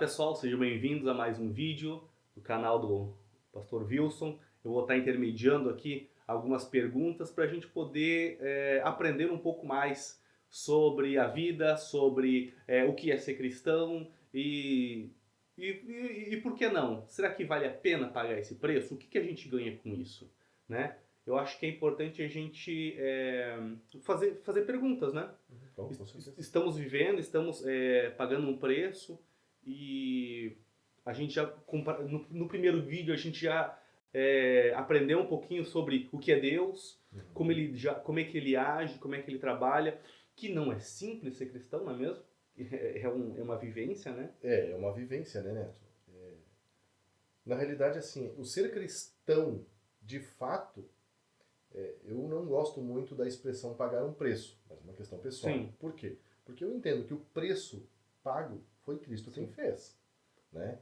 pessoal, sejam bem-vindos a mais um vídeo do canal do Pastor Wilson. Eu vou estar intermediando aqui algumas perguntas para a gente poder aprender um pouco mais sobre a vida, sobre o que é ser cristão e por que não? Será que vale a pena pagar esse preço? O que a gente ganha com isso, né? Eu acho que é importante a gente fazer perguntas, né? Bom, com certeza. Estamos vivendo, estamos pagando um preço e a gente já, no primeiro vídeo, a gente já aprendeu um pouquinho sobre o que é Deus, como é que ele age, como é que ele trabalha, que não é simples ser cristão, não é mesmo? É uma vivência, né? É uma vivência, né, Neto? Na realidade, assim, o ser cristão, de fato, eu não gosto muito da expressão pagar um preço, mas é uma questão pessoal. Sim. Por quê? Porque eu entendo que o preço pago foi Cristo quem Sim. fez, né?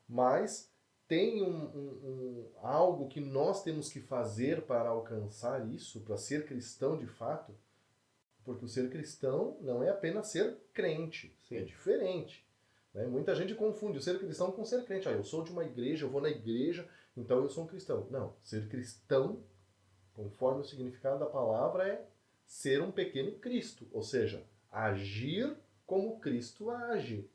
Mas tem algo que nós temos que fazer para alcançar isso, para ser cristão de fato, porque o ser cristão não é apenas ser crente, Sim. é diferente. Né? Muita gente confunde o ser cristão com ser crente. Ah, eu sou de uma igreja, eu vou na igreja, então eu sou um cristão. Não, ser cristão, conforme o significado da palavra, é ser um pequeno Cristo, ou seja, agir como Cristo age.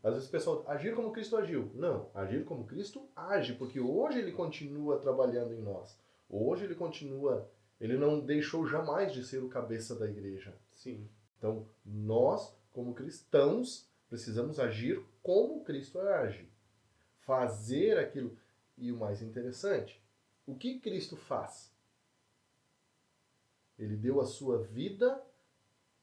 Às vezes o pessoal, agir como Cristo agiu. Não, agir como Cristo age, porque hoje ele continua trabalhando em nós. Hoje ele continua, ele não deixou jamais de ser o cabeça da igreja. Sim. Então, nós, como cristãos, precisamos agir como Cristo age. Fazer aquilo. E o mais interessante, o que Cristo faz? Ele deu a sua vida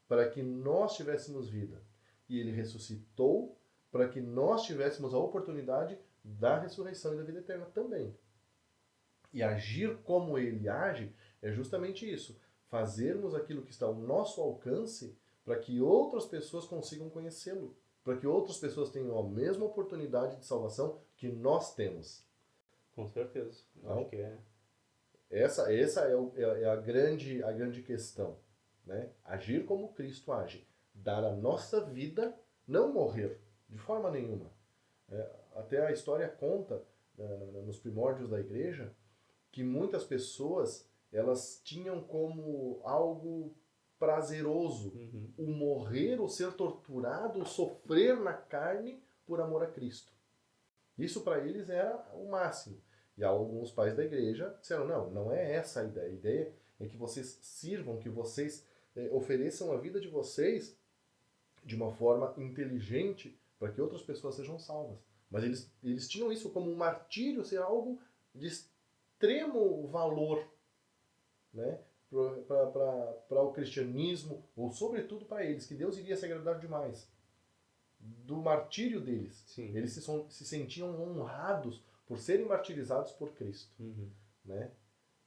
para que nós tivéssemos vida. E ele ressuscitou para que nós tivéssemos a oportunidade da ressurreição e da vida eterna também. E agir como ele age é justamente isso. Fazermos aquilo que está ao nosso alcance para que outras pessoas consigam conhecê-lo. Para que outras pessoas tenham a mesma oportunidade de salvação que nós temos. Com certeza. Então, Acho que é. essa é a grande questão. Né? Agir como Cristo age. Dar a nossa vida, não morrer, de forma nenhuma. Até a história conta, nos primórdios da igreja, que muitas pessoas elas tinham como algo prazeroso o morrer, o ser torturado, o sofrer na carne por amor a Cristo. Isso para eles era o máximo. E alguns pais da igreja disseram, não é essa a ideia. A ideia é que vocês sirvam, que vocês ofereçam a vida de vocês de uma forma inteligente para que outras pessoas sejam salvas. Mas eles tinham isso como um martírio, ser algo de extremo valor, né, para o cristianismo, ou sobretudo para eles, que Deus iria se agradar demais do martírio deles. Sim. Eles se sentiam honrados por serem martirizados por Cristo. Né?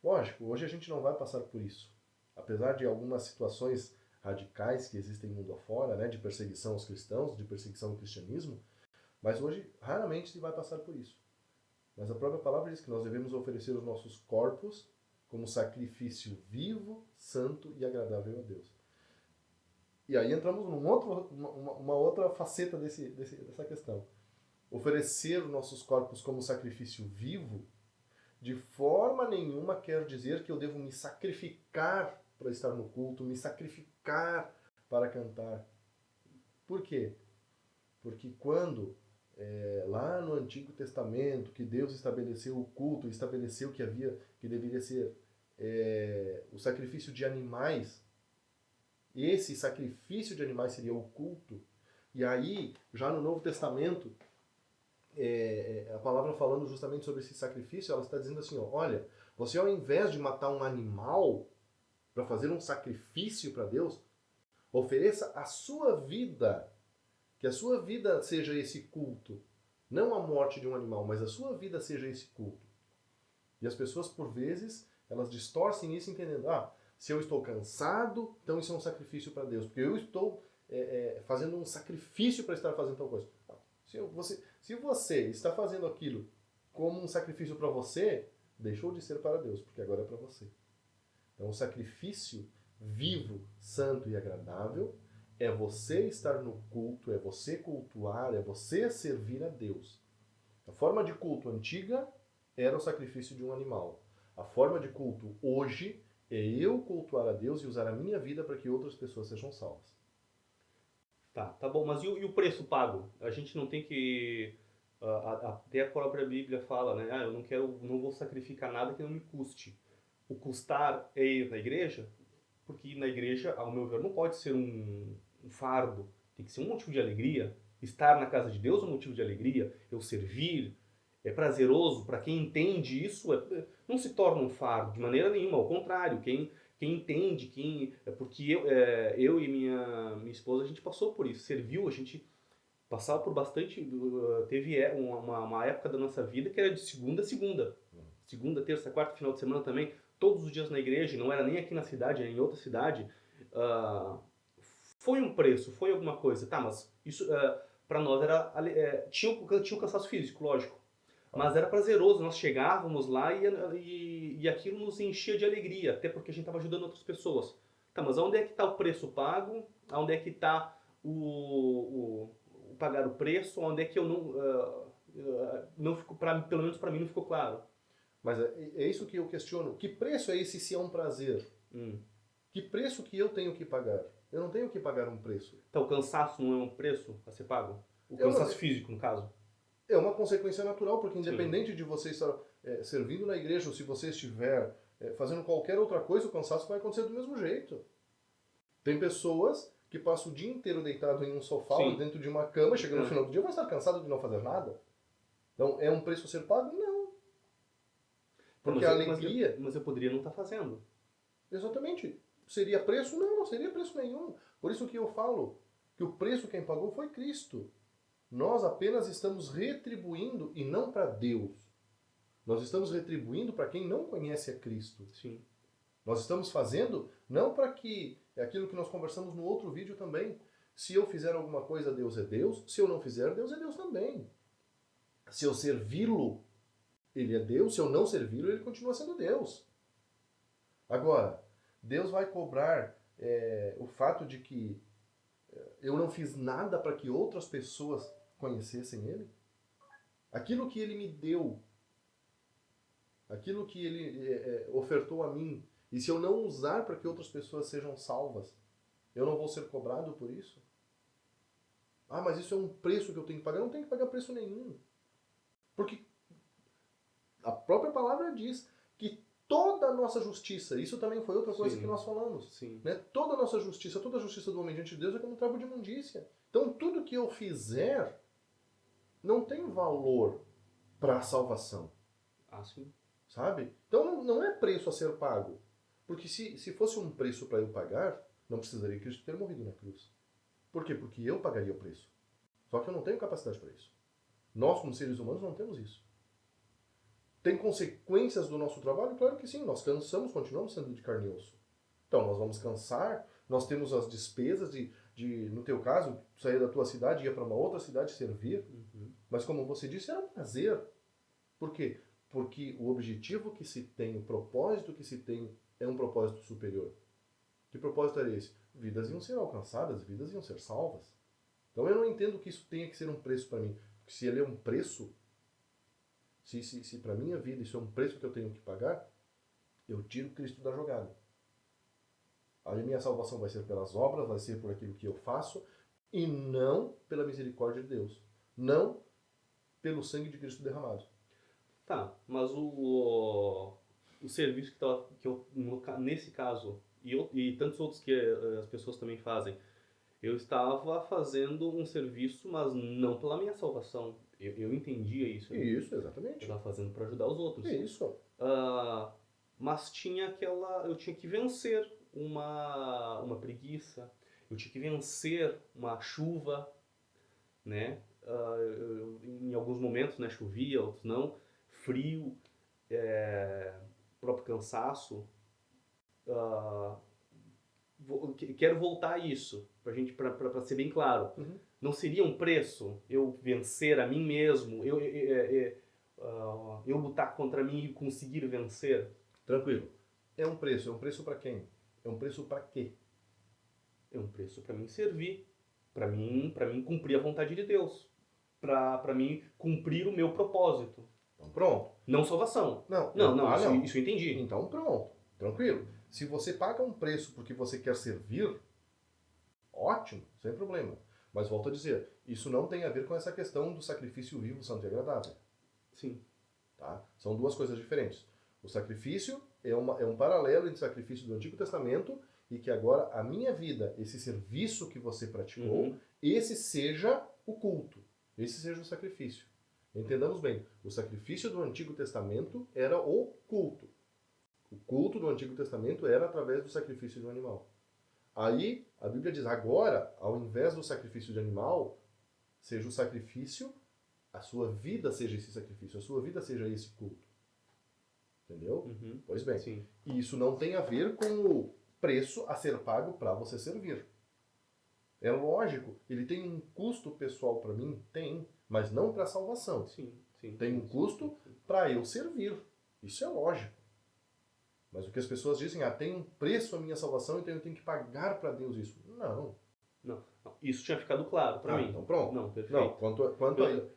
Lógico, hoje a gente não vai passar por isso. Apesar de algumas situações radicais que existem mundo afora, né, de perseguição aos cristãos, de perseguição ao cristianismo, mas hoje raramente se vai passar por isso. Mas a própria palavra diz que nós devemos oferecer os nossos corpos como sacrifício vivo, santo e agradável a Deus. E aí entramos numa outra faceta dessa questão. Oferecer os nossos corpos como sacrifício vivo, de forma nenhuma quer dizer que eu devo me sacrificar para estar no culto, me sacrificar para cantar. Por quê? Porque quando lá no Antigo Testamento, que Deus estabeleceu o culto, estabeleceu que deveria ser o sacrifício de animais, esse sacrifício de animais seria o culto. E aí, já no Novo Testamento, a palavra falando justamente sobre esse sacrifício, ela está dizendo assim, ó, olha, você ao invés de matar um animal para fazer um sacrifício para Deus, ofereça a sua vida, que a sua vida seja esse culto. Não a morte de um animal, mas a sua vida seja esse culto. E as pessoas, por vezes, elas distorcem isso entendendo, se eu estou cansado, então isso é um sacrifício para Deus, porque eu estou fazendo um sacrifício para estar fazendo tal coisa. Se você está fazendo aquilo como um sacrifício para você, deixou de ser para Deus, porque agora é para você. Então, o sacrifício vivo, santo e agradável É você estar no culto, é você cultuar, é você servir a Deus. A forma de culto antiga era o sacrifício de um animal. A forma de culto hoje é eu cultuar a Deus e usar a minha vida para que outras pessoas sejam salvas. Tá bom, mas e o preço pago? A gente não tem que... até a própria Bíblia fala, né? Eu não vou sacrificar nada que não me custe. O custar é ir na igreja, porque na igreja, ao meu ver, não pode ser um fardo. Tem que ser um motivo de alegria. Estar na casa de Deus é um motivo de alegria. Eu servir é prazeroso. Para quem entende isso, não se torna um fardo de maneira nenhuma. Ao contrário, quem entende, porque eu e minha esposa, a gente passou por isso. Serviu, a gente passava por bastante... Teve uma época da nossa vida que era de segunda a segunda. Segunda, terça, quarta, final de semana também. Todos os dias na igreja, não era nem aqui na cidade, era em outra cidade. Foi um preço, foi alguma coisa. Tá, mas isso para nós era... tinha o cansaço físico, lógico. Mas era prazeroso, nós chegávamos lá e aquilo nos enchia de alegria, até porque a gente estava ajudando outras pessoas. Tá, mas onde é que está o preço pago? Onde é que está o pagar o preço? Onde é que eu não ficou, pelo menos para mim, não ficou claro? Mas é isso que eu questiono. Que preço é esse se é um prazer? Que preço que eu tenho que pagar? Eu não tenho que pagar um preço. Então, o cansaço não é um preço a ser pago? O cansaço físico, no caso? É uma consequência natural, porque independente Sim. de você estar servindo na igreja ou se você estiver fazendo qualquer outra coisa, o cansaço vai acontecer do mesmo jeito. Tem pessoas que passam o dia inteiro deitado em um sofá ou dentro de uma cama, chegando no final do dia, vai estar cansado de não fazer nada. Então, é um preço a ser pago? Não. Porque a alegria... Mas eu poderia não estar fazendo. Exatamente. Seria preço? Não seria preço nenhum. Por isso que eu falo que o preço quem pagou foi Cristo. Nós apenas estamos retribuindo e não para Deus. Nós estamos retribuindo para quem não conhece a Cristo. Sim. Nós estamos fazendo não para que... É aquilo que nós conversamos no outro vídeo também. Se eu fizer alguma coisa, Deus é Deus. Se eu não fizer, Deus é Deus também. Se eu servi-lo, Ele é Deus. Se eu não servi-lo, Ele continua sendo Deus. Agora, Deus vai cobrar o fato de que eu não fiz nada para que outras pessoas conhecessem Ele? Aquilo que Ele me deu, aquilo que Ele ofertou a mim, e se eu não usar para que outras pessoas sejam salvas, eu não vou ser cobrado por isso? Ah, mas isso é um preço que eu tenho que pagar. Eu não tenho que pagar preço nenhum. Porque a própria palavra diz que toda a nossa justiça, isso também foi outra coisa que nós falamos, né? Toda a nossa justiça, toda a justiça do homem diante de Deus é como um trapo de imundícia. Então tudo que eu fizer não tem valor para a salvação. Sim. Sabe? Então não é preço a ser pago. Porque se fosse um preço para eu pagar, não precisaria Cristo ter morrido na cruz. Por quê? Porque eu pagaria o preço. Só que eu não tenho capacidade para isso. Nós, como seres humanos, não temos isso. Tem consequências do nosso trabalho? Claro que sim. Nós cansamos, continuamos sendo de carne e osso. Então, nós vamos cansar, nós temos as despesas no teu caso, sair da tua cidade e ir para uma outra cidade servir. Mas como você disse, era um prazer. Por quê? Porque o objetivo que se tem, o propósito que se tem, é um propósito superior. Que propósito era esse? Vidas iam ser alcançadas, vidas iam ser salvas. Então eu não entendo que isso tenha que ser um preço para mim. Porque se ele é um preço, se para a minha vida isso é um preço que eu tenho que pagar, eu tiro Cristo da jogada. A minha salvação vai ser pelas obras, vai ser por aquilo que eu faço, e não pela misericórdia de Deus. Não pelo sangue de Cristo derramado. Tá, mas o serviço que eu, nesse caso, e tantos outros que as pessoas também fazem, eu estava fazendo um serviço, mas não pela minha salvação. Eu entendia isso. Né? Isso, exatamente. Eu estava fazendo para ajudar os outros. Isso. Mas eu tinha que vencer uma preguiça, eu tinha que vencer uma chuva, né? Em alguns momentos, né, chovia, outros não, frio, próprio cansaço. Quero voltar a isso, para ser bem claro. Não seria um preço eu vencer a mim mesmo, eu lutar contra mim e conseguir vencer? Tranquilo. É um preço para quem? É um preço para quê? É um preço para mim servir, para mim cumprir a vontade de Deus, para mim cumprir o meu propósito. Então pronto. Não salvação. Não, Não, não. Isso eu entendi. Então pronto, tranquilo. Se você paga um preço porque você quer servir, ótimo, sem problema. Mas volto a dizer, isso não tem a ver com essa questão do sacrifício vivo, santo e agradável. Sim. Tá? São duas coisas diferentes. O sacrifício é um paralelo entre o sacrifício do Antigo Testamento e que agora a minha vida, esse serviço que você praticou, esse seja o culto, esse seja o sacrifício. Entendamos bem, o sacrifício do Antigo Testamento era o culto. O culto do Antigo Testamento era através do sacrifício do animal. Aí, a Bíblia diz, agora, ao invés do sacrifício de animal, seja o sacrifício, a sua vida seja esse sacrifício, a sua vida seja esse culto. Entendeu? Pois bem. Sim. E isso não tem a ver com o preço a ser pago para você servir. É lógico, ele tem um custo pessoal para mim? Tem, mas não para a salvação. Sim. Tem um custo para eu servir. Isso é lógico. Mas o que as pessoas dizem, tem um preço a minha salvação, então eu tenho que pagar para Deus isso. Não. Isso tinha ficado claro para mim. Então pronto. Não, perfeito. Não, quanto a